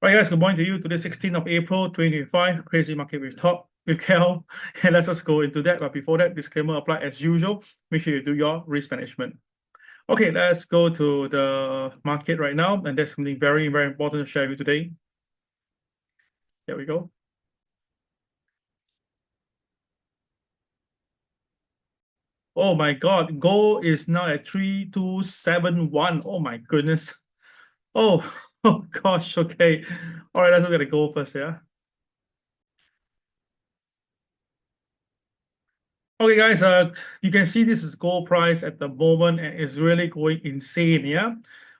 Right, guys, good morning to you. Today, 16th of April, 2025, Crazy Market Talk with KEL. And let's just go into that. But before that, disclaimer apply as usual. Make sure you do your risk management. Okay, let's go to the market right now. And there's something very, very important to share with you today. There we go. Oh my God, gold is now at 3271. Oh my goodness. Oh, oh gosh, okay. All right, let's look at the gold first, yeah. Okay, guys, you can see this is gold price at the moment and it's really going insane, yeah?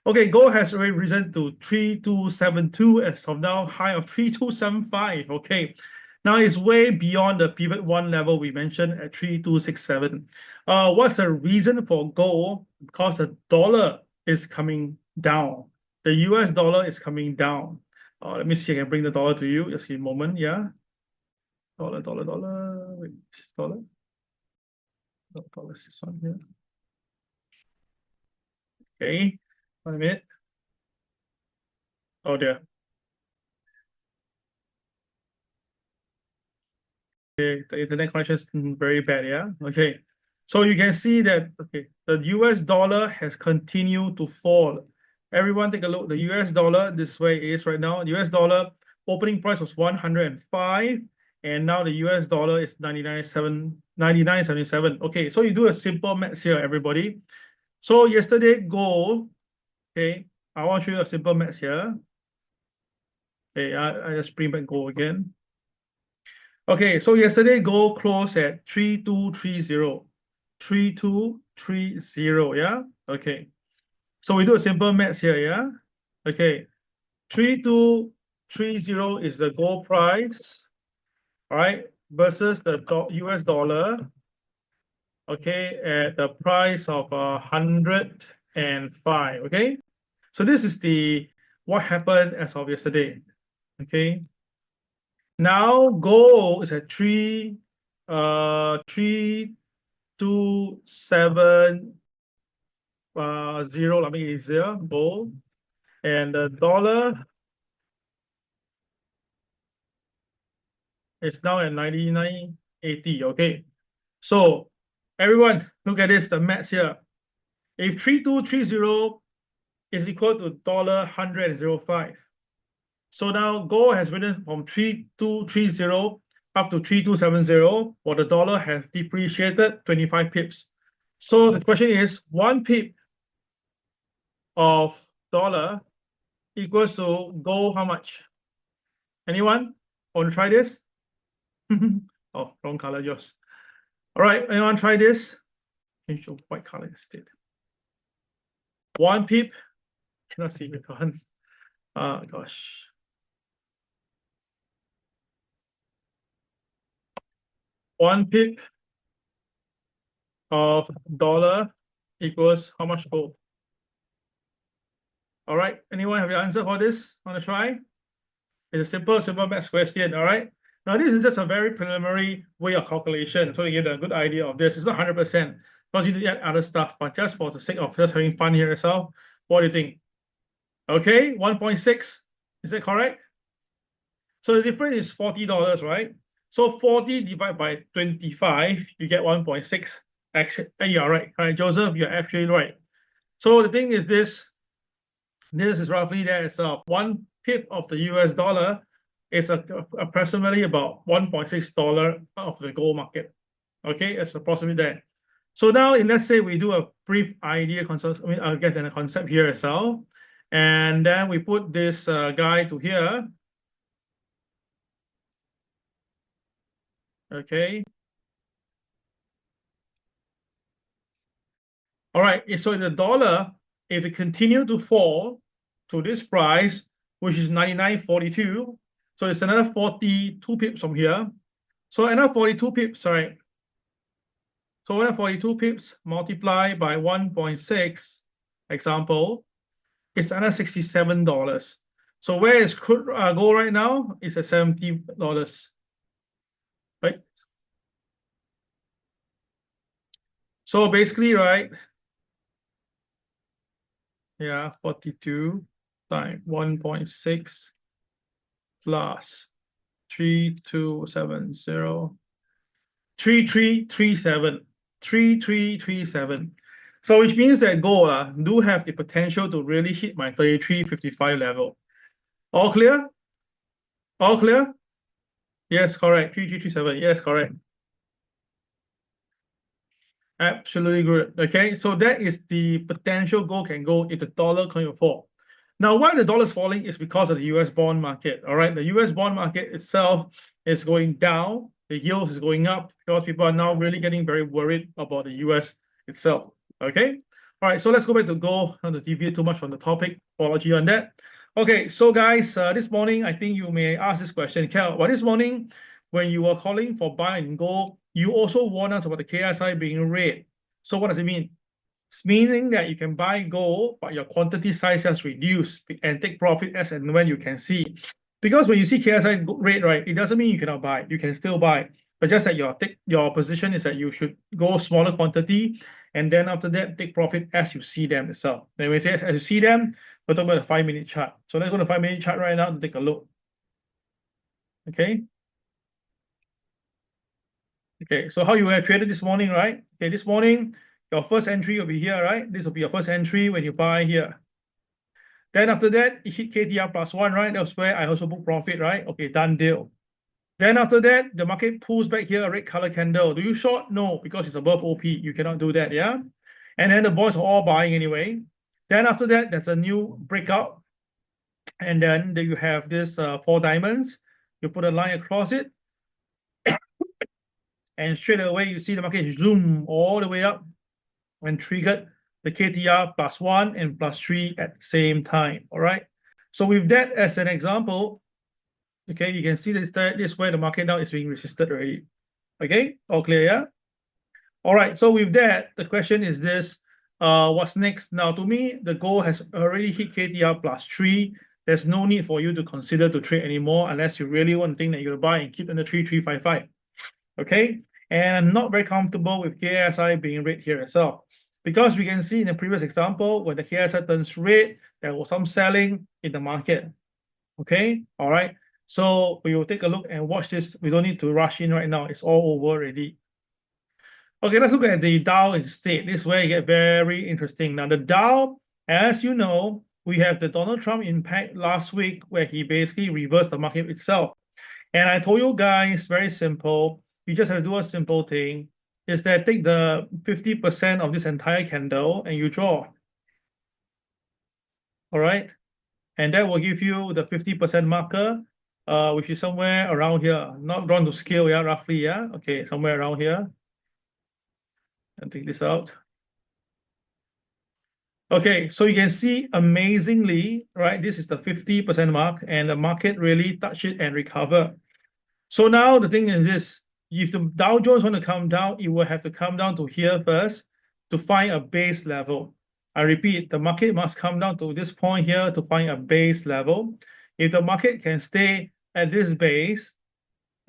Okay, gold has already risen to 3272 as of now, high of 3275, okay? Now it's way beyond the pivot one level we mentioned at 3267. What's the reason for gold? Because the dollar is coming down. The US dollar is coming down. Let me see, I can bring the dollar to you, just a moment, yeah? Dollar, wait, dollar? No, dollars is on here. Okay, 1 minute. Oh dear. Okay, the internet connection is very bad, yeah? Okay. So you can see that, okay, the US dollar has continued to fall. Everyone take a look. The US dollar, this way it is right now. The US dollar opening price was 105, and now the US dollar is 99.77. Okay, so you do a simple math here, everybody. So yesterday, gold, okay, I want to show you a simple math here. Okay, I just bring back gold again. Okay, so yesterday gold closed at 3230. 3230, yeah? Okay. So we do a simple maths here, yeah? Okay. 3230 is the gold price, all right, versus the US dollar, okay, at the price of 105, okay? So this is the what happened as of yesterday, okay? Now gold is at 3270. Let me use zero gold, and the dollar is now at 99.80. Okay, so everyone look at this, the maths here. If 3230 is equal to $105, so now gold has risen from 3230 up to 3270, while the dollar has depreciated 25 pips. So the question is, 1 pip of dollar equals to gold how much? Anyone want to try this? Oh, wrong color, yours. All right, anyone try this? Change to white color instead. 1 pip. Cannot see it on. Gosh. 1 pip of dollar equals how much gold? All right, anyone have your answer for this? Want to try? It's a simple math question, all right? Now, this is just a very preliminary way of calculation, so you get a good idea of this. It's not 100%, because you need to add other stuff, but just for the sake of just having fun here yourself, what do you think? Okay, 1.6, is that correct? So the difference is $40, right? So 40 divided by 25, you get 1.6. Actually, you're right, Joseph, you're actually right. So the thing is this is roughly there itself. 1 pip of the US dollar is approximately about $1.6 of the gold market. Okay, it's approximately there. So now, let's say we do a brief idea concept. I mean, I'll get a concept here as well, and then we put this guy to here. Okay. All right. So the dollar, if it continue to fall to this price, which is 99.42, so it's another 42 pips from here. So another 42 pips, right? So 142 pips multiplied by 1.6, example, it's another $67. So where is crude gold right now? It's at $70, right? So basically, right? Yeah, 42 times 1.6 plus 3270 3337 3337. So which means that gold do have the potential to really hit my 3355 level. All clear? All clear? Yes, correct. 3337. Yes, correct. Absolutely good. Okay, so that is the potential gold can go if the dollar can fall. Now, why the dollar is falling is because of the US bond market. All right, the US bond market itself is going down, the yield is going up because people are now really getting very worried about the US itself. Okay, all right, so let's go back to gold, not to deviate too much from the topic. Apology on that. Okay, so guys, this morning I think you may ask this question, KEL. Well, this morning when you were calling for buy in gold, you also warned us about the KSI being red. So what does it mean? It's meaning that you can buy gold, but your quantity size has reduced and take profit as and when you can see. Because when you see KSI red, right, it doesn't mean you cannot buy. You can still buy, but just that your position is that you should go smaller quantity, and then after that take profit as you see them itself. Then we say as you see them, we're talking about the 5-minute chart. So let's go to the 5-minute chart right now to take a look. Okay. Okay, so how you have traded this morning, right? Okay, this morning, your first entry will be here, right? This will be your first entry when you buy here. Then after that, it hit KTR +1, right? That's where I also book profit, right? Okay, done deal. Then after that, the market pulls back here, a red color candle. Do you short? No, because it's above OP. You cannot do that, yeah? And then the boys are all buying anyway. Then after that, there's a new breakout. And then you have this 4 diamonds. You put a line across it. And straight away, you see the market zoom all the way up when triggered the KTR +1 and +3 at the same time. All right. So with that as an example, okay, you can see this is where the market now is being resisted already. Okay, all clear, yeah? All right. So with that, the question is this: what's next? Now, to me, the goal has already hit KTR +3. There's no need for you to consider to trade anymore unless you really want to think that you're gonna buy and keep in the 3355. Okay, and I'm not very comfortable with KSI being red here as well, because we can see in the previous example when the KSI turns red, there was some selling in the market. Okay, all right, so we will take a look and watch this. We don't need to rush in right now, it's all over already. Okay, let's look at the Dow instead. This is where it gets very interesting. Now the Dow, as you know, we have the Donald Trump impact last week where he basically reversed the market itself. And I told you guys, very simple, you just have to do a simple thing, is that take the 50% of this entire candle and you draw. All right? And that will give you the 50% marker, which is somewhere around here. Not drawn to scale, yeah, roughly, yeah? Okay, somewhere around here. And take this out. Okay, so you can see amazingly, right? This is the 50% mark, and the market really touched it and recover. So now the thing is this, if the Dow Jones want to come down, it will have to come down to here first to find a base level. I repeat, the market must come down to this point here to find a base level. If the market can stay at this base,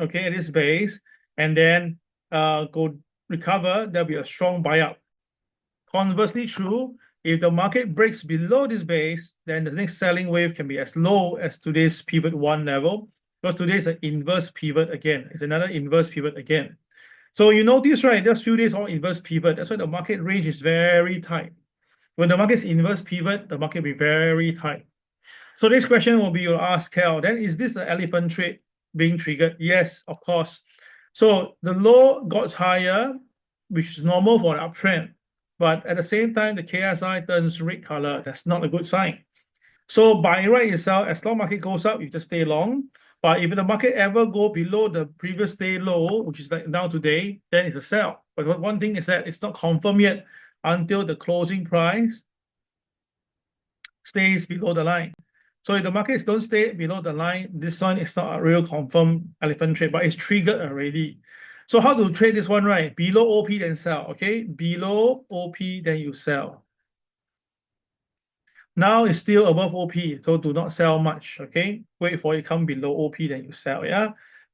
okay, at this base, and then go recover, there'll be a strong buy up. Conversely true, if the market breaks below this base, then the next selling wave can be as low as today's pivot 1 level, because today is an inverse pivot again. It's another inverse pivot again. So you notice, right, there's few days all inverse pivot. That's why the market range is very tight. When the market's inverse pivot, the market will be very tight. So next question will be, you'll ask KEL, then is this the elephant trade being triggered? Yes, of course. So the low got higher, which is normal for an uptrend. But at the same time, the KSI turns red color. That's not a good sign. So buy right itself, as long market goes up, you just stay long. But if the market ever go below the previous day low, which is like now today, then it's a sell. But one thing is that it's not confirmed yet until the closing price stays below the line. So if the markets don't stay below the line, this one is not a real confirmed elephant trade, but it's triggered already. So how to trade this one, right? Below OP, then sell, okay? Below OP, then you sell. Now it's still above OP, so do not sell much, okay? Wait for it come below OP, then you sell, yeah?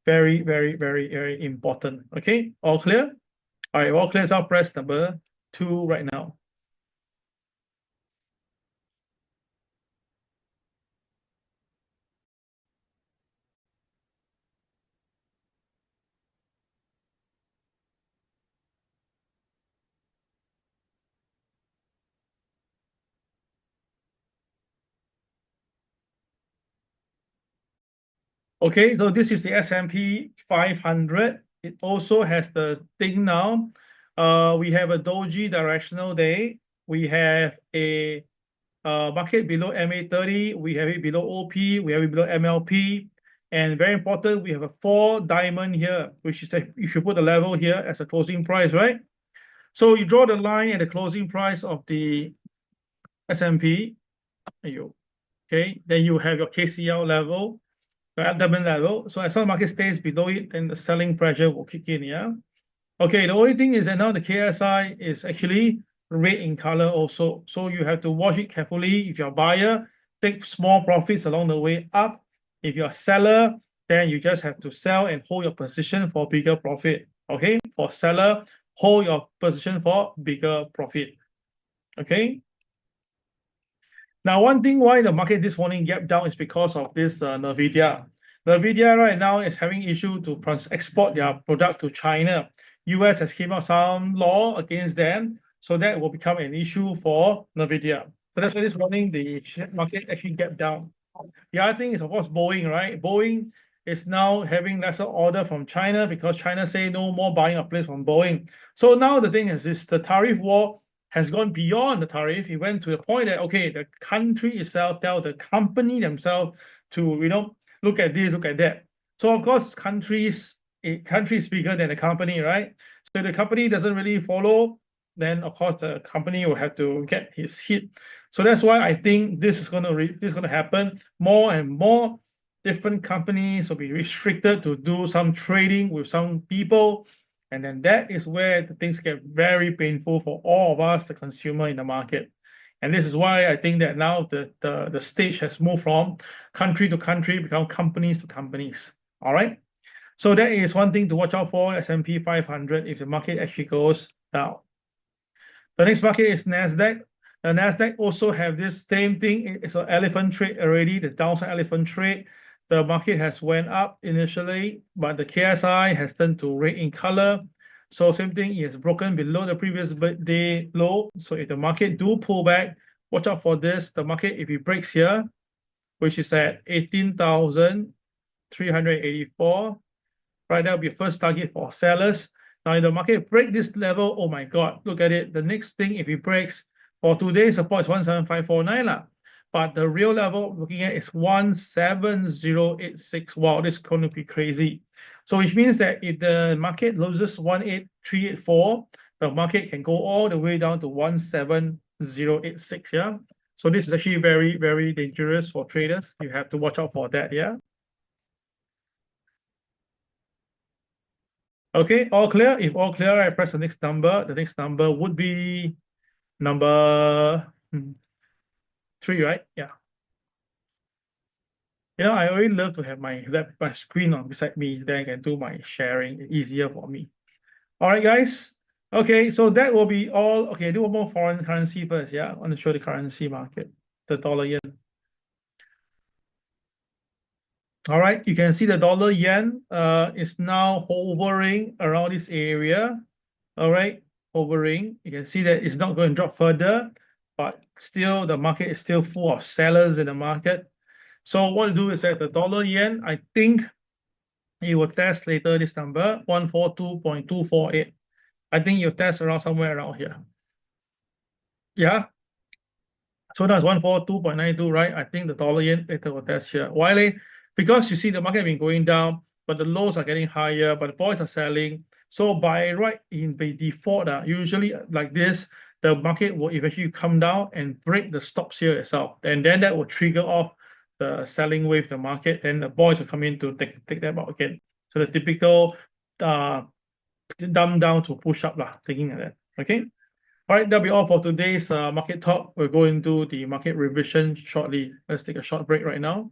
Very, very, very, very important, okay? All clear? All right, all clear, so I'll press number 2 right now. Okay, so this is the S&P 500. It also has the thing now. We have a doji directional day. We have a market below MA30. We have it below OP. We have it below MLP. And very important, we have a 4 diamond here, which is you should put the level here as a closing price, right? So you draw the line at the closing price of the S&P. Okay, then you have your KCL level, the abdomen level. So as long as the market stays below it, then the selling pressure will kick in, yeah? Okay, the only thing is that now the KSI is actually red in color also. So you have to watch it carefully. If you're a buyer, take small profits along the way up. If you're a seller, then you just have to sell and hold your position for bigger profit. Okay, for seller, hold your position for bigger profit. Okay. Now, one thing why the market this morning gap down is because of this NVIDIA. NVIDIA right now is having issue to export their product to China. US has came out some law against them, so that will become an issue for NVIDIA. So that's why this morning the market actually gap down. The other thing is, of course, Boeing, right? Boeing is now having lesser order from China because China say no more buying of planes from Boeing. So now the thing is this, the tariff war has gone beyond the tariff. It went to the point that, okay, the country itself tell the company themselves to, look at this, look at that. So of course, a country is bigger than the company, right? So if the company doesn't really follow, then of course the company will have to get his hit. So that's why I think this is gonna happen. More and more different companies will be restricted to do some trading with some people. And then that is where the things get very painful for all of us, the consumer in the market. And this is why I think that now the stage has moved from country to country, become companies to companies. All right. So that is one thing to watch out for, S&P 500, if the market actually goes down. The next market is NASDAQ. The NASDAQ also have this same thing. It's an elephant trade already, the downside elephant trade. The market has went up initially, but the KSI has turned to red in color. So same thing, it has broken below the previous day low. So if the market do pull back, watch out for this. The market, if it breaks here, which is at 18,384, right, that will be first target for sellers. Now, if the market break this level, oh my God, look at it. The next thing, if it breaks, for today's support is 17549. But the real level looking at is 17086. Wow, this is going to be crazy. So which means that if the market loses 18384, the market can go all the way down to 17086. Yeah. So this is actually very, very dangerous for traders. You have to watch out for that. Yeah. Okay, all clear? If all clear, I press the next number. The next number would be number 3, right? Yeah. I always love to have my screen on beside me, then I can do my sharing. It's easier for me. All right, guys. Okay, so that will be all. Okay, do one more foreign currency first. Yeah, I want to show the currency market, the dollar yen. All right, you can see the dollar yen is now hovering around this area. All right, hovering. You can see that it's not going to drop further, but still the market is still full of sellers in the market. So what to do is that the dollar yen, I think it will test later this number, 142.248. I think you'll test around somewhere around here. Yeah. So that's 142.92, right? I think the dollar yen later will test here. Why? Because you see the market has been going down, but the lows are getting higher, but the boys are selling. So by right in the default, usually like this, the market will eventually come down and break the stops here itself. And then that will trigger off the selling wave the market, and the boys will come in to take them out again. So the typical dumb down to push up, thinking like that. Okay. All right, that'll be all for today's market talk. We'll go into the market revision shortly. Let's take a short break right now.